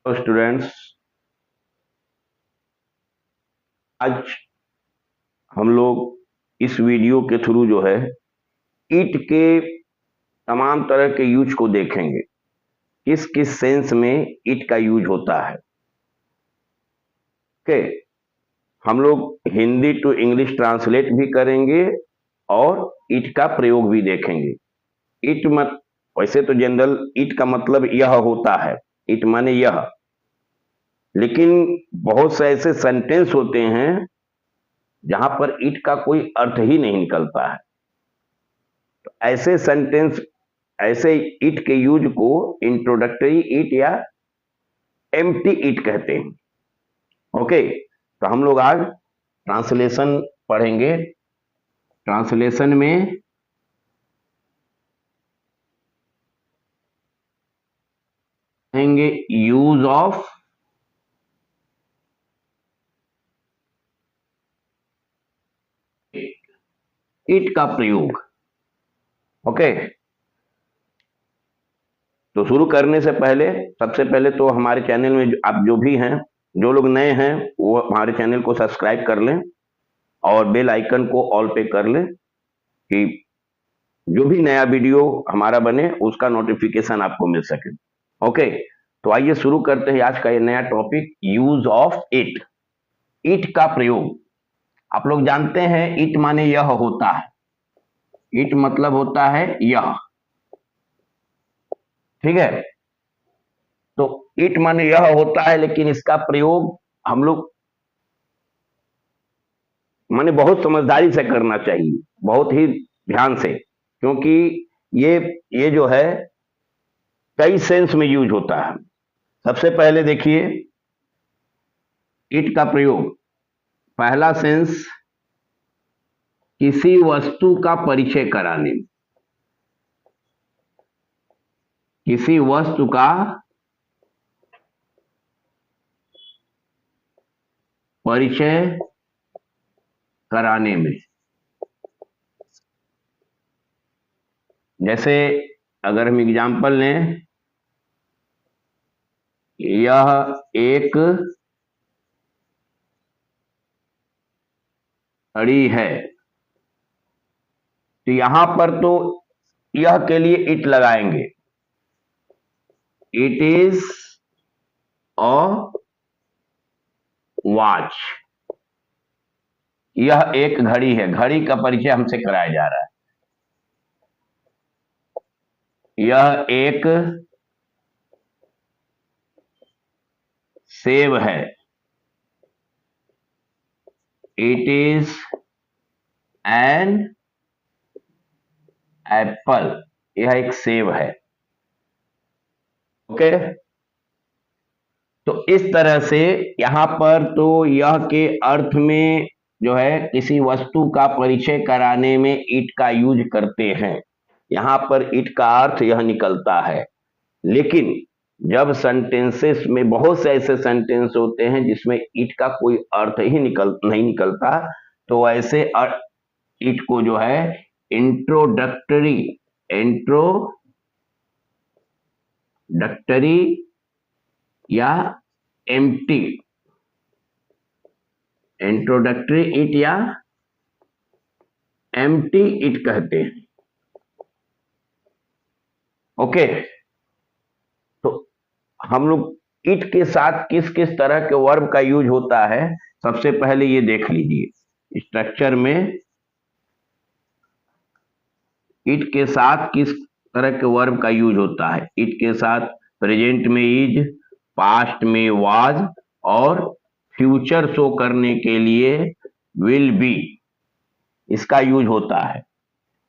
तो स्टूडेंट्स, आज हम लोग इस वीडियो के थ्रू जो है ईट के तमाम तरह के यूज को देखेंगे। किस किस सेंस में ईट का यूज होता है। ओके, हम लोग हिंदी टू इंग्लिश ट्रांसलेट भी करेंगे और ईट का प्रयोग भी देखेंगे। ईट मत वैसे तो जनरल ईट का मतलब यह होता है, ईट माने यह, लेकिन बहुत से ऐसे सेंटेंस होते हैं जहां पर ईट का कोई अर्थ ही नहीं निकलता है। तो ऐसे सेंटेंस, ऐसे ईट के यूज को इंट्रोडक्टरी ईट या एम्प्टी ईट कहते हैं। ओके, तो हम लोग आज ट्रांसलेशन पढ़ेंगे। ट्रांसलेशन में पढ़ेंगे यूज ऑफ ईट का प्रयोग। ओके, तो शुरू करने से पहले सबसे पहले तो हमारे चैनल में आप जो भी हैं, जो लोग नए हैं, वो हमारे चैनल को सब्सक्राइब कर लें और बेल आइकन को ऑल पे कर लें कि जो भी नया वीडियो हमारा बने उसका नोटिफिकेशन आपको मिल सके। ओके, तो आइए शुरू करते हैं आज का ये नया topic, use of it. It का प्रयोग। आप लोग जानते हैं इट माने यह होता है। इट मतलब होता है यह, ठीक है। तो इट माने यह होता है, लेकिन इसका प्रयोग हम लोग माने बहुत समझदारी से करना चाहिए, बहुत ही ध्यान से, क्योंकि ये जो है कई सेंस में यूज होता है। सबसे पहले देखिए इट का प्रयोग। पहला सेंस, किसी वस्तु का परिचय कराने। किसी वस्तु का परिचय कराने में। जैसे अगर हम एग्जाम्पल लें, यह एक घड़ी है, तो यहां पर तो यह के लिए इट लगाएंगे। It is a watch. यह एक घड़ी है, घड़ी का परिचय हमसे कराया जा रहा है। यह एक सेब है। It is an apple. यह एक सेब है। ओके, तो इस तरह से यहां पर तो यह के अर्थ में जो है किसी वस्तु का परिचय कराने में इट का यूज करते हैं। यहां पर इट का अर्थ यह निकलता है। लेकिन जब सेंटेंसेस में बहुत से ऐसे सेंटेंस होते हैं जिसमें इट का कोई अर्थ ही नहीं निकलता, तो ऐसे इट को जो है इंट्रोडक्टरी या एम्प्टी, इंट्रोडक्टरी इट या एम्प्टी इट कहते हैं। ओके, तो हम लोग इट के साथ किस किस तरह के वर्ब का यूज होता है, सबसे पहले ये देख लीजिए। स्ट्रक्चर में इट के साथ किस तरह के वर्ब का यूज होता है। इट के साथ प्रेजेंट में इज, पास्ट में वाज और फ्यूचर शो करने के लिए विल बी, इसका यूज होता है।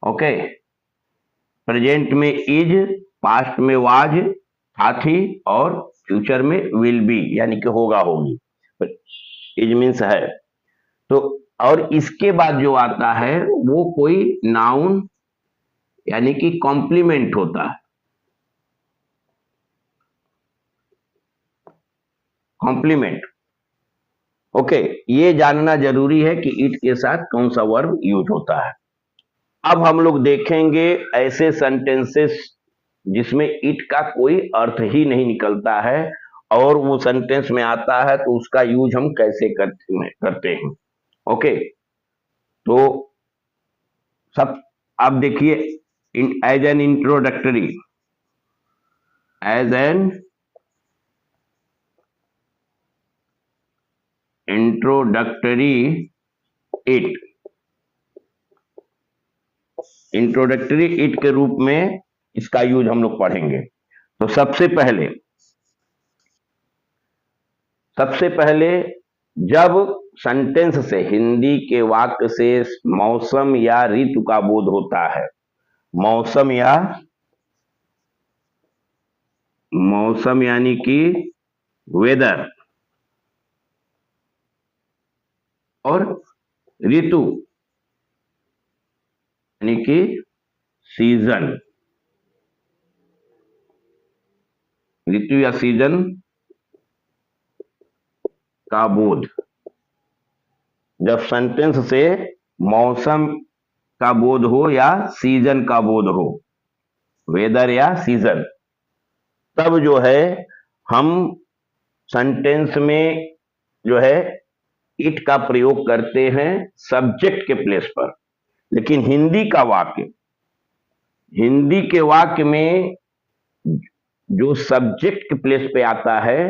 ओके, प्रेजेंट में इज, पास्ट में वाज था थी और फ्यूचर में विल बी यानी कि होगा होगी। इज मीन्स है। तो और इसके बाद जो आता है वो कोई नाउन यानी कि कॉम्प्लीमेंट होता है। कॉम्प्लीमेंट। ओके, ये जानना जरूरी है कि इट के साथ कौन सा वर्ब यूज होता है। अब हम लोग देखेंगे ऐसे सेंटेंसेस जिसमें इट का कोई अर्थ ही नहीं निकलता है और वो सेंटेंस में आता है तो उसका यूज हम कैसे करते हैं। ओके, तो सब आप देखिए, as an introductory, as an introductory it, introductory it के रूप में इसका यूज हम लोग पढ़ेंगे। तो सबसे पहले जब सेंटेंस से, हिंदी के वाक्य से मौसम या ऋतु का बोध होता है, मौसम यानी कि वेदर, और ऋतु यानी कि सीजन, ऋतु या सीजन का बोध, जब सेंटेंस से मौसम का बोध हो या सीजन का बोध हो, वेदर या सीजन, तब जो है हम सेंटेंस में जो है इट का प्रयोग करते हैं सब्जेक्ट के प्लेस पर। लेकिन हिंदी के वाक्य में जो सब्जेक्ट के प्लेस पे आता है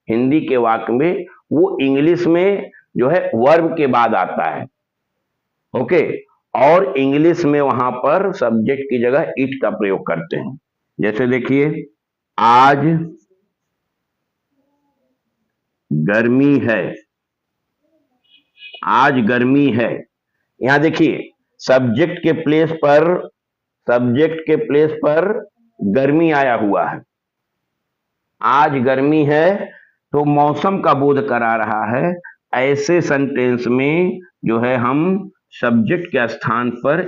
हिंदी के वाक्य में, वो इंग्लिश में जो है वर्ब के बाद आता है। ओके, और इंग्लिश में वहां पर सब्जेक्ट की जगह इट का प्रयोग करते हैं। जैसे देखिए, आज गर्मी है, आज गर्मी है, यहां देखिए सब्जेक्ट के प्लेस पर गर्मी आया हुआ है। आज गर्मी है तो मौसम का बोध करा रहा है। ऐसे सेंटेंस में जो है हम सब्जेक्ट के स्थान पर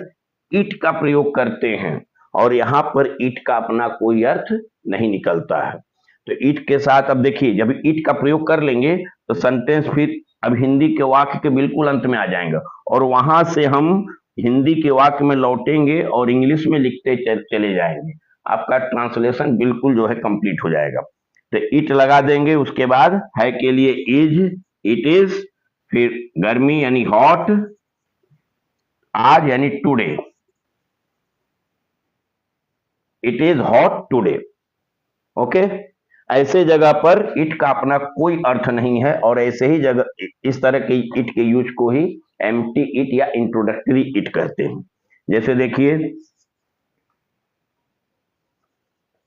इट का प्रयोग करते हैं, और यहां पर इट का अपना कोई अर्थ नहीं निकलता है। तो इट के साथ अब देखिए, जब इट का प्रयोग कर लेंगे तो सेंटेंस फिर अब हिंदी के वाक्य के बिल्कुल अंत में आ जाएंगे, और वहां से हम हिंदी के वाक्य में लौटेंगे और इंग्लिश में लिखते चले जाएंगे। आपका ट्रांसलेशन बिल्कुल जो है कंप्लीट हो जाएगा। तो इट लगा देंगे, उसके बाद है के लिए इज, इट इज, फिर गर्मी यानी हॉट, आज यानी today, it is hot today. Okay, ऐसे जगह पर इट का अपना कोई अर्थ नहीं है, और ऐसे ही जगह इस तरह के इट के यूज को ही एम्प्टी इट या इंट्रोडक्टरी इट कहते हैं। जैसे देखिए,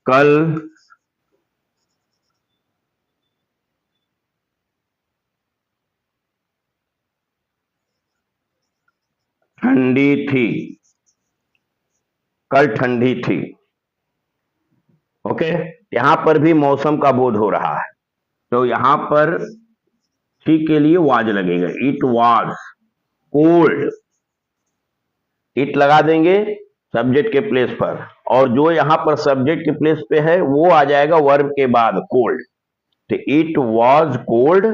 कल ठंडी थी, कल ठंडी थी। ओके, यहां पर भी मौसम का बोध हो रहा है, तो यहां पर थी के लिए वाज लगेगा, इट वाज कोल्ड, इट लगा देंगे सब्जेक्ट के प्लेस पर, और जो यहां पर सब्जेक्ट के प्लेस पे है वो आ जाएगा वर्ब के बाद, कोल्ड। तो इट वाज कोल्ड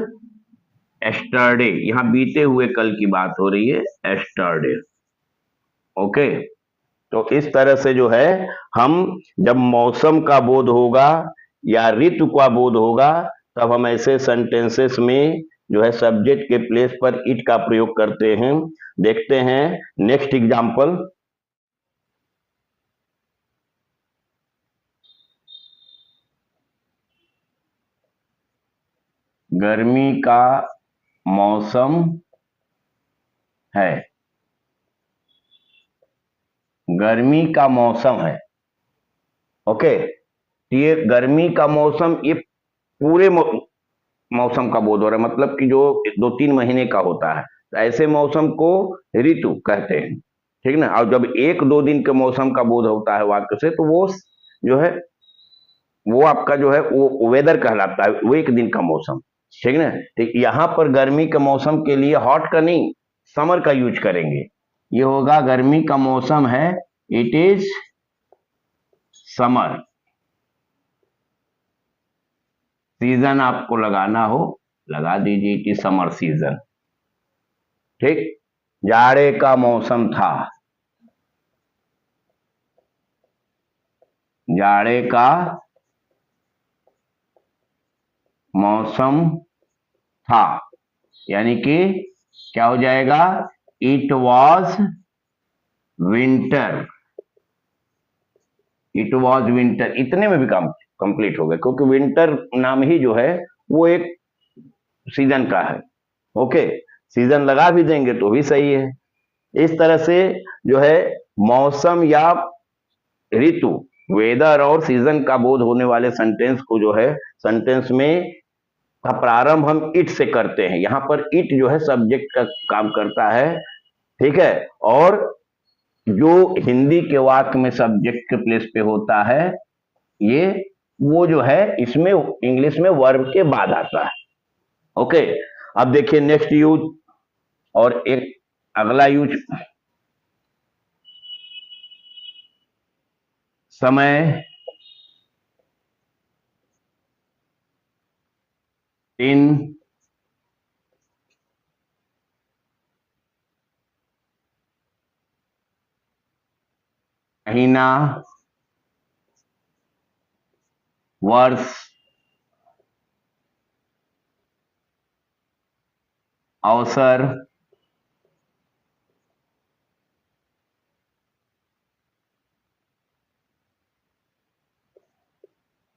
एस्टरडे, यहां बीते हुए कल की बात हो रही है, एस्टरडे। ओके, तो इस तरह से जो है हम जब मौसम का बोध होगा या ऋतु का बोध होगा, तब हम ऐसे सेंटेंसेस में जो है सब्जेक्ट के प्लेस पर इट का प्रयोग करते हैं। देखते हैं नेक्स्ट एग्जांपल। गर्मी का मौसम है, गर्मी का मौसम है। ओके, ये गर्मी का मौसम, ये पूरे मौसम का बोध हो रहा है, मतलब कि जो 2-3 महीने का होता है, तो ऐसे मौसम को ऋतु कहते हैं। ठीक ना, और जब 1-2 दिन के मौसम का बोध होता है वाक्य से, तो वो जो है वो आपका जो है वो वेदर कहलाता है, वो 1 दिन का मौसम। ठीक ना, तो यहाँ पर गर्मी के मौसम के लिए हॉट का नहीं, समर का यूज करेंगे। ये होगा गर्मी का मौसम है, इट इज समर। सीजन आपको लगाना हो लगा दीजिए, इट इज समर सीजन। ठीक, जाड़े का मौसम था, जाड़े का मौसम था, यानी कि क्या हो जाएगा, it was winter, it was winter, इतने में भी काम कंप्लीट हो गया, क्योंकि विंटर नाम ही जो है वो एक सीजन का है। ओके, सीजन लगा भी देंगे तो भी सही है। इस तरह से जो है मौसम या ऋतु, वेदर और सीजन का बोध होने वाले सेंटेंस को जो है, सेंटेंस में का प्रारंभ हम इट से करते हैं। यहां पर इट जो है सब्जेक्ट का काम करता है, ठीक है, और जो हिंदी के वाक्य में सब्जेक्ट के प्लेस पे होता है, ये वो जो है इसमें इंग्लिश में वर्ब के बाद आता है। ओके, अब देखिए नेक्स्ट यूज और एक अगला यूज, समय, दिन, महीना, वर्ष, अवसर,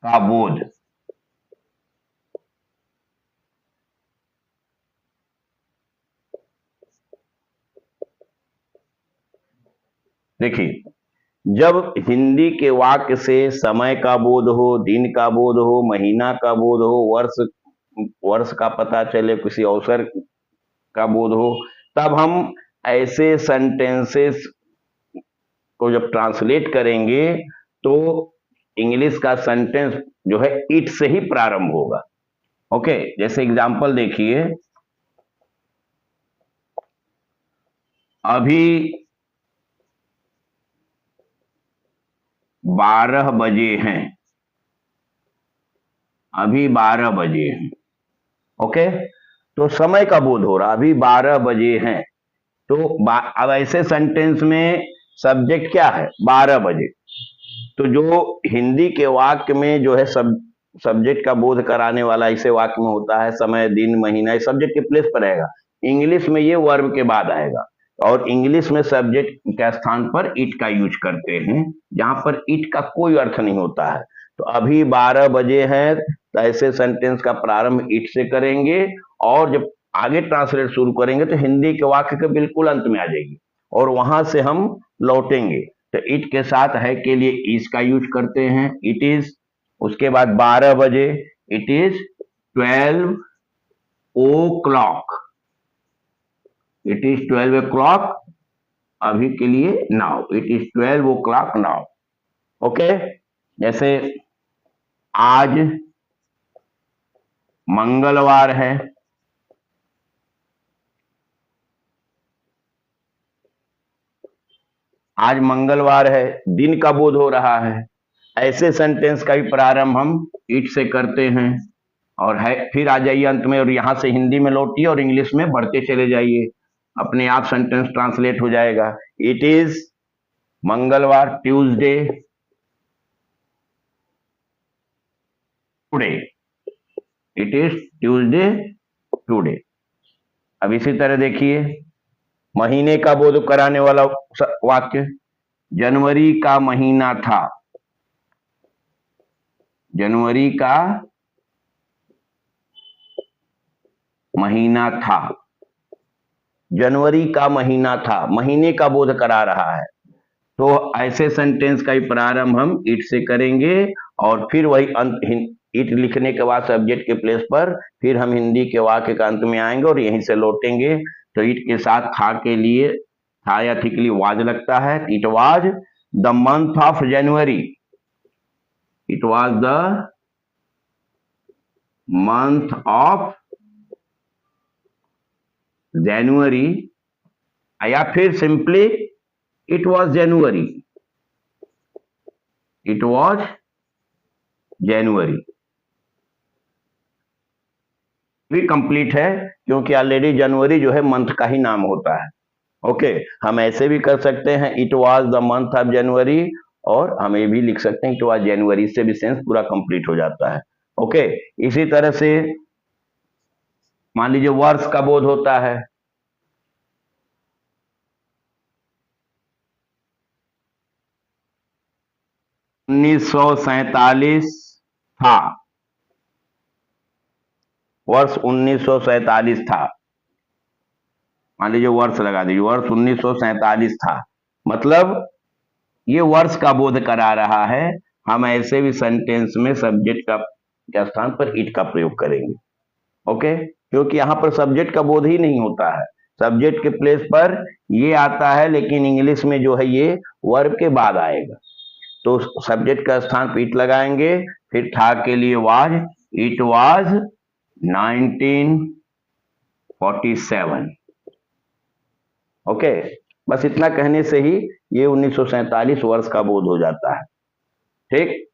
का बोध। देखिए, जब हिंदी के वाक्य से समय का बोध हो, दिन का बोध हो, महीना का बोध हो, वर्ष वर्ष का पता चले, किसी अवसर का बोध हो, तब हम ऐसे सेंटेंसेस को जब ट्रांसलेट करेंगे तो इंग्लिश का सेंटेंस जो है इट से ही प्रारंभ होगा। ओके, जैसे एग्जांपल देखिए, अभी 12 बजे हैं, अभी 12 बजे हैं। ओके, तो समय का बोध हो रहा, अभी 12 बजे हैं। तो अब ऐसे सेंटेंस में सब्जेक्ट क्या है, 12 बजे। तो जो हिंदी के वाक्य में जो है सब्जेक्ट का बोध कराने वाला ऐसे वाक्य में होता है, समय, दिन, महीना, ये सब्जेक्ट के प्लेस पर रहेगा। इंग्लिश में ये वर्ब के बाद आएगा, और इंग्लिश में सब्जेक्ट के स्थान पर इट का यूज करते हैं, जहां पर इट का कोई अर्थ नहीं होता है। तो अभी 12 बजे हैं, तो ऐसे सेंटेंस का प्रारंभ इट से करेंगे, और जब आगे ट्रांसलेट शुरू करेंगे तो हिंदी के वाक्य के बिल्कुल अंत में आ जाएगी, और वहां से हम लौटेंगे। तो इट के साथ है के लिए इज का यूज करते हैं, इट इज। उसके बाद 12 बजे, it is 12 o'clock, it is 12 o'clock, अभी के लिए now, it is 12 o'clock now. Okay, जैसे आज मंगलवार है, आज मंगलवार है, दिन का बोध हो रहा है। ऐसे सेंटेंस का भी प्रारंभ हम इट से करते हैं, और है फिर आ जाइए अंत में, और यहां से हिंदी में लौटिए और इंग्लिश में बढ़ते चले जाइए, अपने आप सेंटेंस ट्रांसलेट हो जाएगा। इट इज मंगलवार, Tuesday, today, it is Tuesday today. अब इसी तरह देखिए, महीने का बोध कराने वाला वाक्य, जनवरी का महीना था, जनवरी का महीना था, जनवरी का महीना था, महीने का बोध करा रहा है। तो ऐसे सेंटेंस का ही प्रारंभ हम इट से करेंगे, और फिर वही अंत, इट लिखने के बाद सब्जेक्ट के प्लेस पर फिर हम हिंदी के वाक्य का अंत में आएंगे और यहीं से लौटेंगे। तो इट के साथ था के लिए, था या थी के लिए वाज लगता है। It was the month of January, it was the month of January, या फिर simply it was January, it was January भी कंप्लीट है, क्योंकि ऑलरेडी जनवरी जो है मंथ का ही नाम होता है। ओके, हम ऐसे भी कर सकते हैं, it was the month of जनवरी, और हम ये भी लिख सकते हैं इट वॉज जनवरी, से भी सेंस पूरा कंप्लीट हो जाता है। ओके, इसी तरह से मान लीजिए वर्ष का बोध होता है। उन्नीस सौ सैतालीस था, वर्ष 1947 था। मान लीजिए वर्ष लगा दीजिए, वर्ष 1947 था, मतलब ये वर्ष का बोध करा रहा है। हम ऐसे भी सेंटेंस में सब्जेक्ट का के स्थान पर इट का प्रयोग करेंगे। ओके, क्योंकि यहां पर सब्जेक्ट का बोध ही नहीं होता है, सब्जेक्ट के प्लेस पर ये आता है, लेकिन इंग्लिश में जो है ये वर्ब के बाद आएगा। तो सब्जेक्ट का स्थान पर इट लगाएंगे, फिर था के लिए वाज, इट वाज 1947। ओके, बस इतना कहने से ही ये 1947 वर्ष का बोध हो जाता है। ठीक,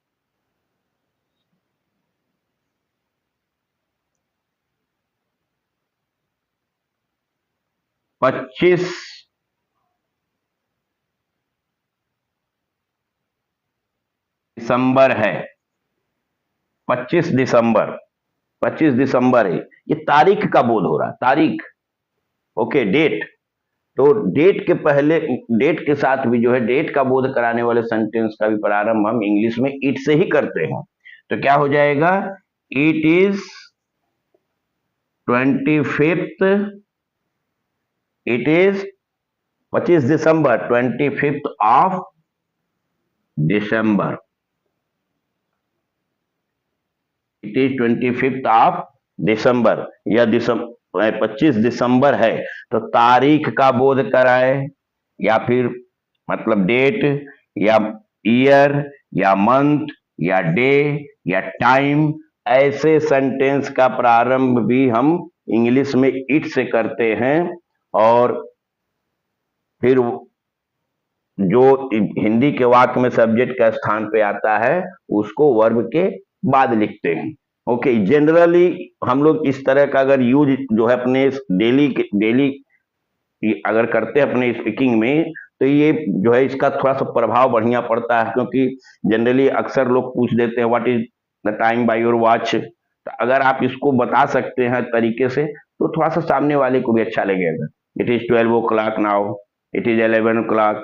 25 दिसंबर है, 25 दिसंबर, 25 दिसंबर है, ये तारीख का बोध हो रहा है, तारीख। ओके, डेट, तो डेट के पहले, डेट के साथ भी जो है डेट का बोध कराने वाले सेंटेंस का भी प्रारंभ हम इंग्लिश में इट से ही करते हैं। तो क्या हो जाएगा, it is 25th, it is 25 December, 25th of December, it is 25th of December, या 25 दिसंबर है, तो तारीख का बोध कराए, या फिर मतलब डेट, या ईयर, या मंथ, या डे, या टाइम, ऐसे सेंटेंस का प्रारंभ भी हम इंग्लिश में इट से करते हैं। और फिर जो हिंदी के वाक्य में सब्जेक्ट का स्थान पे आता है उसको वर्ब के बाद लिखते हैं। ओके, जनरली हम लोग इस तरह का अगर यूज जो है अपने डेली अगर करते हैं अपने स्पीकिंग में, तो ये जो है इसका थोड़ा सा प्रभाव बढ़िया पड़ता है, क्योंकि जनरली अक्सर लोग पूछ देते हैं what is the time by your watch. तो अगर आप इसको बता सकते हैं तरीके से तो थोड़ा सा सामने वाले को भी अच्छा लगेगा। It is 12 o'clock now, it is 11 o'clock।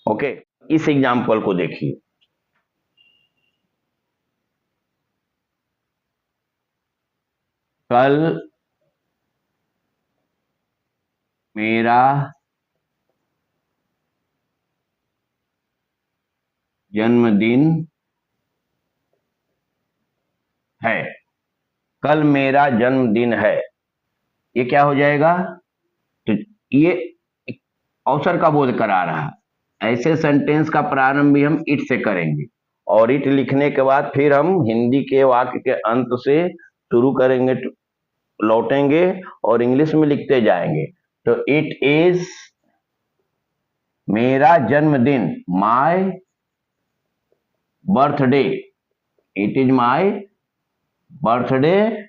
Okay, इस एग्जाम्पल को देखिए, कल मेरा जन्मदिन है, कल मेरा जन्मदिन है, ये क्या हो जाएगा, तो ये अवसर का बोध करा रहा है। ऐसे सेंटेंस का प्रारंभ भी हम इट से करेंगे, और इट लिखने के बाद फिर हम हिंदी के वाक्य के अंत से शुरू करेंगे, लौटेंगे और इंग्लिश में लिखते जाएंगे। तो इट इज मेरा जन्मदिन, my birthday, it is my birthday,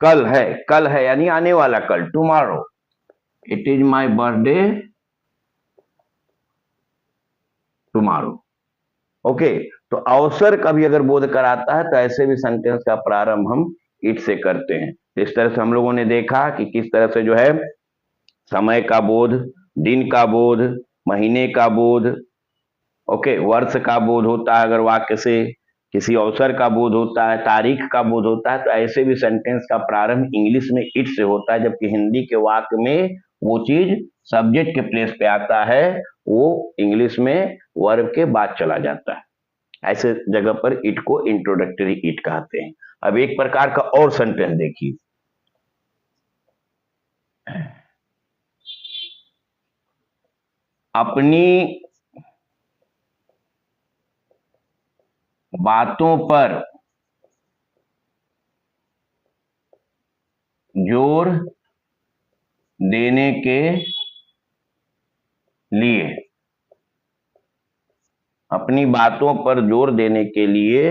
कल है यानी आने वाला कल, tomorrow, it is my birthday tomorrow. Okay, तो अवसर का भी अगर बोध कराता है तो ऐसे भी सेंटेंस का प्रारंभ हम इट से करते हैं। इस तरह से हम लोगों ने देखा कि किस तरह से जो है समय का बोध, दिन का बोध, महीने का बोध, ओके, वर्ष का बोध होता है अगर वाक्य से, किसी अवसर का बोध होता है, तारीख का बोध होता है, तो ऐसे भी सेंटेंस का प्रारंभ इंग्लिश में इट से होता है, जबकि हिंदी के वाक्य में वो चीज सब्जेक्ट के प्लेस पे आता है, वो इंग्लिश में वर्ब के बाद चला जाता है। ऐसे जगह पर इट को इंट्रोडक्टरी इट कहते हैं। अब एक प्रकार का और सेंटेंस देखिए, अपनी बातों पर जोर देने के लिए, अपनी बातों पर जोर देने के लिए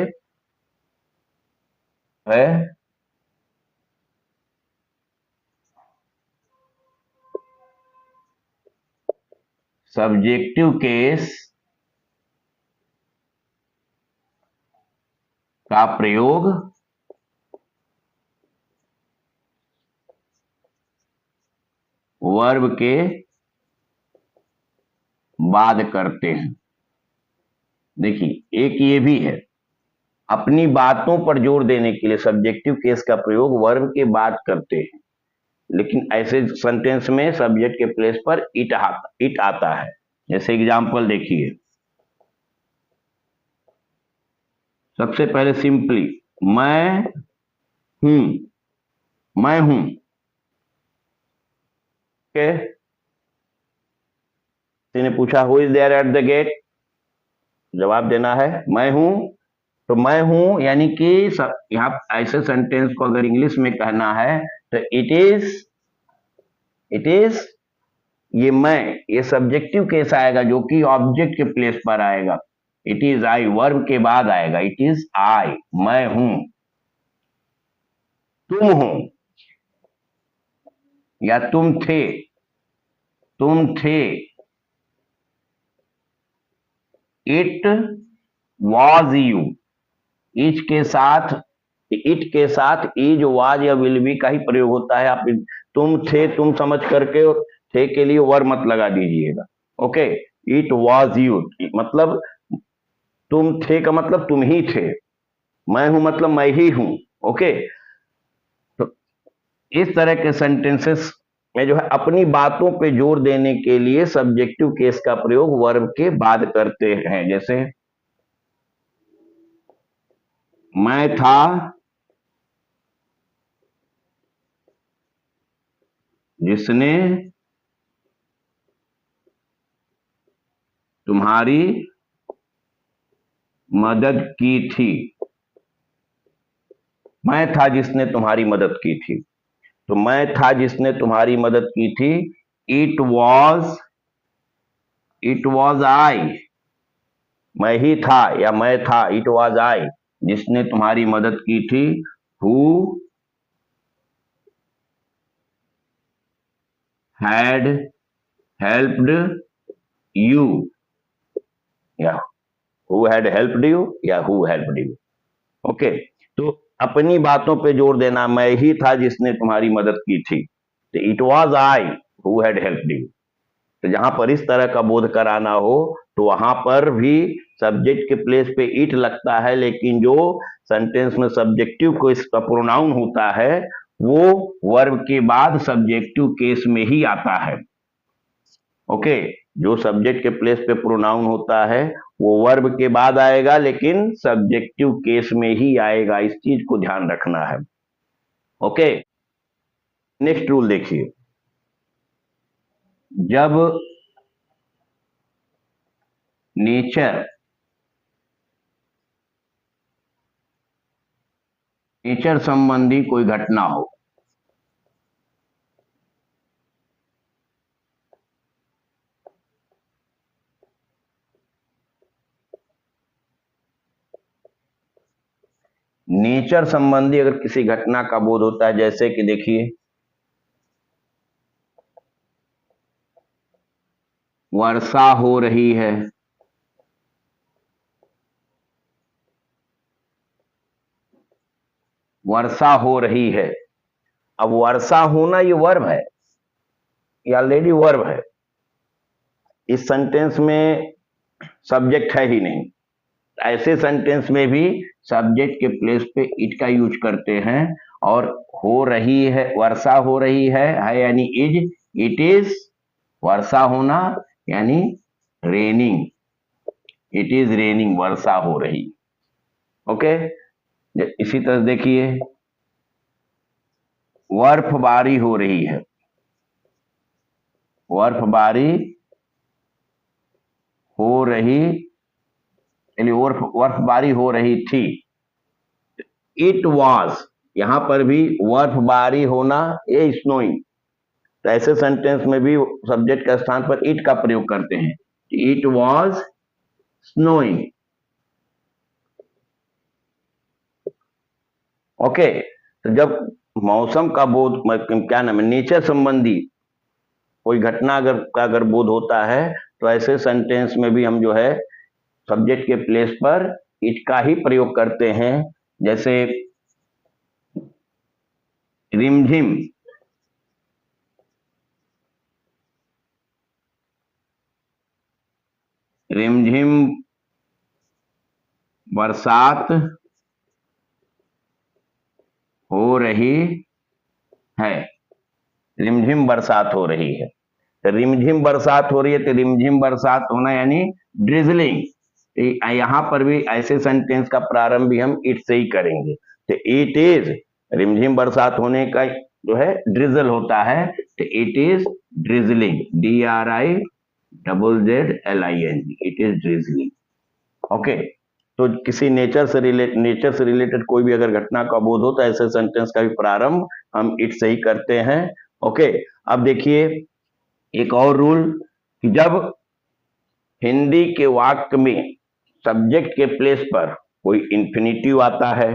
है सब्जेक्टिव केस का प्रयोग वर्ब के बाद करते हैं। देखिए, एक ये भी है, अपनी बातों पर जोर देने के लिए सब्जेक्टिव केस का प्रयोग वर्ब के बाद करते हैं, लेकिन ऐसे सेंटेंस में सब्जेक्ट के प्लेस पर इट आता है। जैसे एग्जांपल देखिए, सबसे पहले सिंपली मैं हूं, मैं हूं, के किसी ने पूछा who is there at the gate, जवाब देना है मैं हूं। तो मैं हूं यानी कि यहाँ ऐसे सेंटेंस को अगर इंग्लिश में कहना है तो इट इज ये सब्जेक्टिव केस आएगा जो कि ऑब्जेक्ट के प्लेस पर आएगा। इट इज आई वर्ब के बाद आएगा, इट इज आई, मैं हूं। तुम हो या तुम थे, इट वॉज यू। इट के साथ इज, वाज या विल बी का ही प्रयोग होता है। आप तुम थे, तुम समझ करके थे के लिए वर्ब मत लगा दीजिएगा। ओके, इट वॉज यू मतलब तुम थे का मतलब तुम ही थे, मैं हूं मतलब मैं ही हूं। ओके, तो इस तरह के सेंटेंसेस में जो है अपनी बातों पे जोर देने के लिए सब्जेक्टिव केस का प्रयोग वर्ब के बाद करते हैं। जैसे मैं था जिसने तुम्हारी मदद की थी, मैं था जिसने तुम्हारी मदद की थी। तो मैं था जिसने तुम्हारी मदद की थी, इट वॉज आई, मैं ही था या मैं था, इट वॉज आई जिसने तुम्हारी मदद की थी। हु हैड हेल्प्ड यू, या हु हैड हेल्प्ड यू, या हु हेल्प्ड यू। ओके, तो अपनी बातों पे जोर देना, मैं ही था जिसने तुम्हारी मदद की थी, तो it was I who had helped you. तो जहां पर इस तरह का बोध कराना हो तो वहां पर भी सब्जेक्ट के प्लेस पे इट लगता है, लेकिन जो सेंटेंस में सब्जेक्टिव को इसका प्रोनाउन होता है वो वर्ब के बाद सब्जेक्टिव केस में ही आता है। ओके, जो सब्जेक्ट के प्लेस पे प्रोनाउन होता है वो वर्ब के बाद आएगा, लेकिन सब्जेक्टिव केस में ही आएगा। इस चीज को ध्यान रखना है। ओके, नेक्स्ट रूल देखिए, जब नेचर संबंधी कोई घटना हो, नेचर संबंधी अगर किसी घटना का बोध होता है, जैसे कि देखिए वर्षा हो रही है, वर्षा हो रही है। अब वर्षा होना ये वर्ब है, ये ऑलरेडी वर्ब है। इस सेंटेंस में सब्जेक्ट है ही नहीं। ऐसे सेंटेंस में भी सब्जेक्ट के प्लेस पे इट का यूज करते हैं। और हो रही है, वर्षा हो रही है यानी इज, इट इज, वर्षा होना यानी रेनिंग, इट इज रेनिंग, वर्षा हो रही। ओके, इसी तरह देखिए बर्फबारी हो रही है, बर्फबारी हो रही, यानी बर्फबारी हो रही थी। इट वॉज, यहां पर भी बर्फबारी होना ये स्नोइंग। तो ऐसे सेंटेंस में भी सब्जेक्ट के स्थान पर इट का प्रयोग करते हैं, इट वॉज स्नोइंग। ओके, तो जब मौसम का बोध, क्या नाम है, नेचर संबंधी कोई घटना अगर बोध होता है तो ऐसे सेंटेंस में भी हम जो है सब्जेक्ट के प्लेस पर इट का ही प्रयोग करते हैं। जैसे रिमझिम, रिमझिम बरसात हो रही है। रिमझिम बरसात हो रही है, तो रिमझिम बरसात हो रही है, तो रिमझिम बरसात होना यानी ड्रिजलिंग। यहां पर भी ऐसे सेंटेंस का प्रारंभ भी हम इट से ही करेंगे। तो इट इज, रिमझिम बरसात होने का जो है ड्रिजल होता है, तो it is drizzling, DRIZZLING, it is drizzling. Okay, तो किसी नेचर से रिलेटेड कोई भी अगर घटना का बोध हो तो ऐसे सेंटेंस का भी प्रारंभ हम इट से ही करते हैं। ओके, अब देखिए एक और रूल कि जब हिंदी के वाक्य में सब्जेक्ट के प्लेस पर कोई इंफिनिटिव आता है,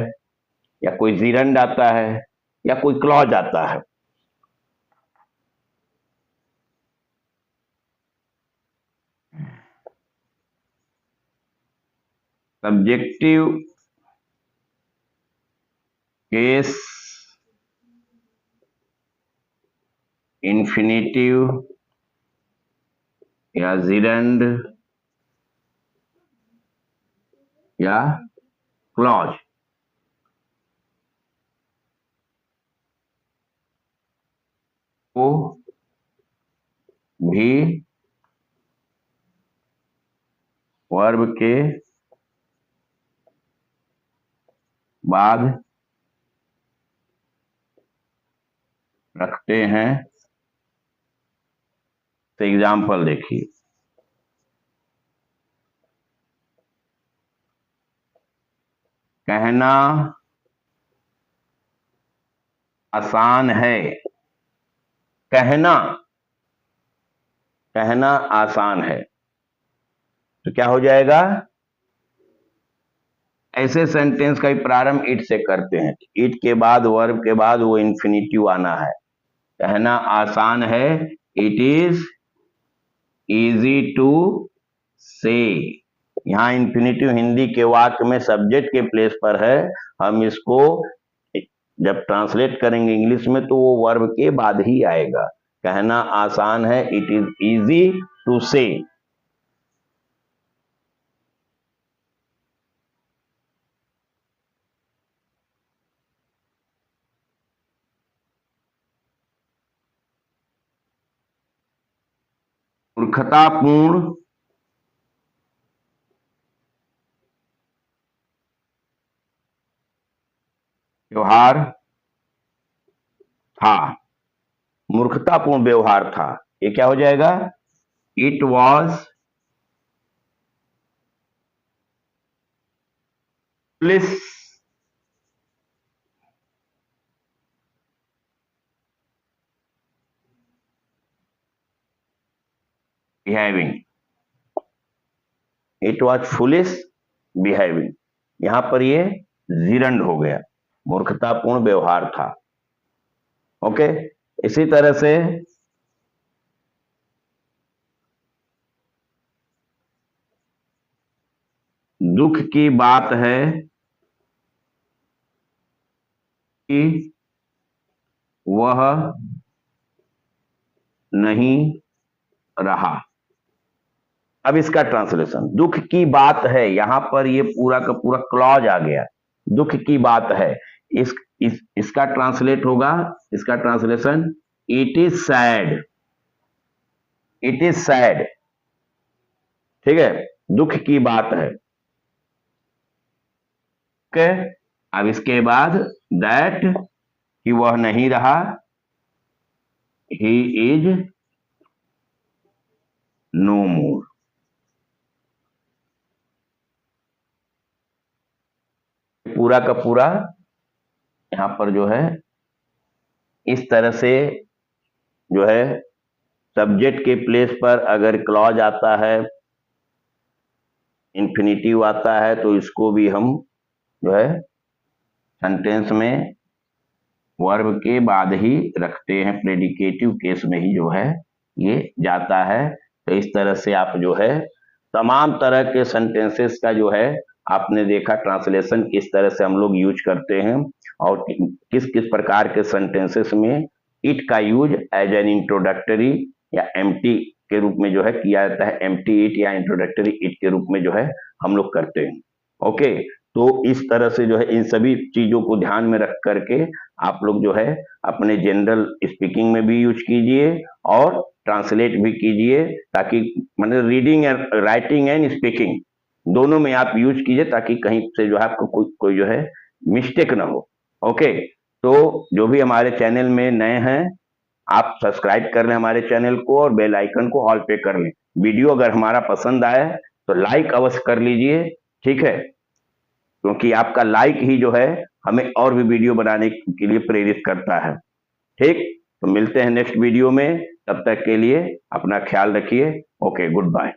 या कोई जीरंड आता है, या कोई क्लॉज आता है, सब्जेक्टिव केस, इंफिनिटिव या जीरंड या क्लॉज, को भी वर्ब के बाद रखते हैं। तो एग्जाम्पल देखिए, कहना आसान है, कहना आसान है, तो क्या हो जाएगा, ऐसे सेंटेंस का प्रारंभ इट से करते हैं। इट के बाद वर्ब के बाद वो इंफिनिटिव आना है। कहना आसान है, इट इज इजी टू से। यहाँ इंफिनिटिव हिंदी के वाक्य में सब्जेक्ट के प्लेस पर है, हम इसको जब ट्रांसलेट करेंगे इंग्लिश में तो वो वर्ब के बाद ही आएगा। कहना आसान है, इट इज इजी टू से। मूर्खतापूर्ण व्यवहार था, मूर्खतापूर्ण व्यवहार था, ये क्या हो जाएगा, it was foolish behaving, it was foolish behaving. यहां पर ये जीरंड हो गया, मूर्खतापूर्ण व्यवहार था। ओके, इसी तरह से दुख की बात है कि वह नहीं रहा। अब इसका ट्रांसलेशन, दुख की बात है, यहां पर ये पूरा का पूरा क्लॉज आ गया, दुख की बात है। इसका ट्रांसलेट होगा, इसका translation, it is sad, it is sad, ठीक है, दुख की बात है। ओके, अब इसके बाद दैट, कि वह नहीं रहा, ही इज नो मोर। पूरा का पूरा यहां पर जो है इस तरह से जो है सब्जेक्ट के प्लेस पर अगर क्लॉज आता है, इंफिनिटिव आता है, तो इसको भी हम जो है सेंटेंस में वर्ब के बाद ही रखते हैं, प्रेडिकेटिव केस में ही जो है ये जाता है। तो इस तरह से आप जो है तमाम तरह के सेंटेंसेस का जो है आपने देखा ट्रांसलेशन किस तरह से हम लोग यूज करते हैं, और किस किस प्रकार के सेंटेंसेस में इट का यूज एज एन इंट्रोडक्टरी या एम्प्टी के रूप में जो है किया जाता है, एम्प्टी इट या इंट्रोडक्टरी इट के रूप में जो है हम लोग करते हैं। ओके, तो इस तरह से जो है इन सभी चीजों को ध्यान में रख करके आप लोग जो है अपने जनरल स्पीकिंग में भी यूज कीजिए और ट्रांसलेट भी कीजिए, ताकि मतलब reading and writing and speaking दोनों में आप यूज कीजिए, ताकि कहीं से जो है आपको कोई जो है मिस्टेक ना हो। ओके, तो जो भी हमारे चैनल में नए हैं, आप सब्सक्राइब कर लें हमारे चैनल को और बेल आइकन को ऑल पे कर लें। वीडियो अगर हमारा पसंद आए तो लाइक अवश्य कर लीजिए, ठीक है, क्योंकि आपका लाइक ही जो है हमें और भी वीडियो बनाने के लिए प्रेरित करता है। ठीक, तो मिलते हैं नेक्स्ट वीडियो में, तब तक के लिए अपना ख्याल रखिए। Okay, good bye.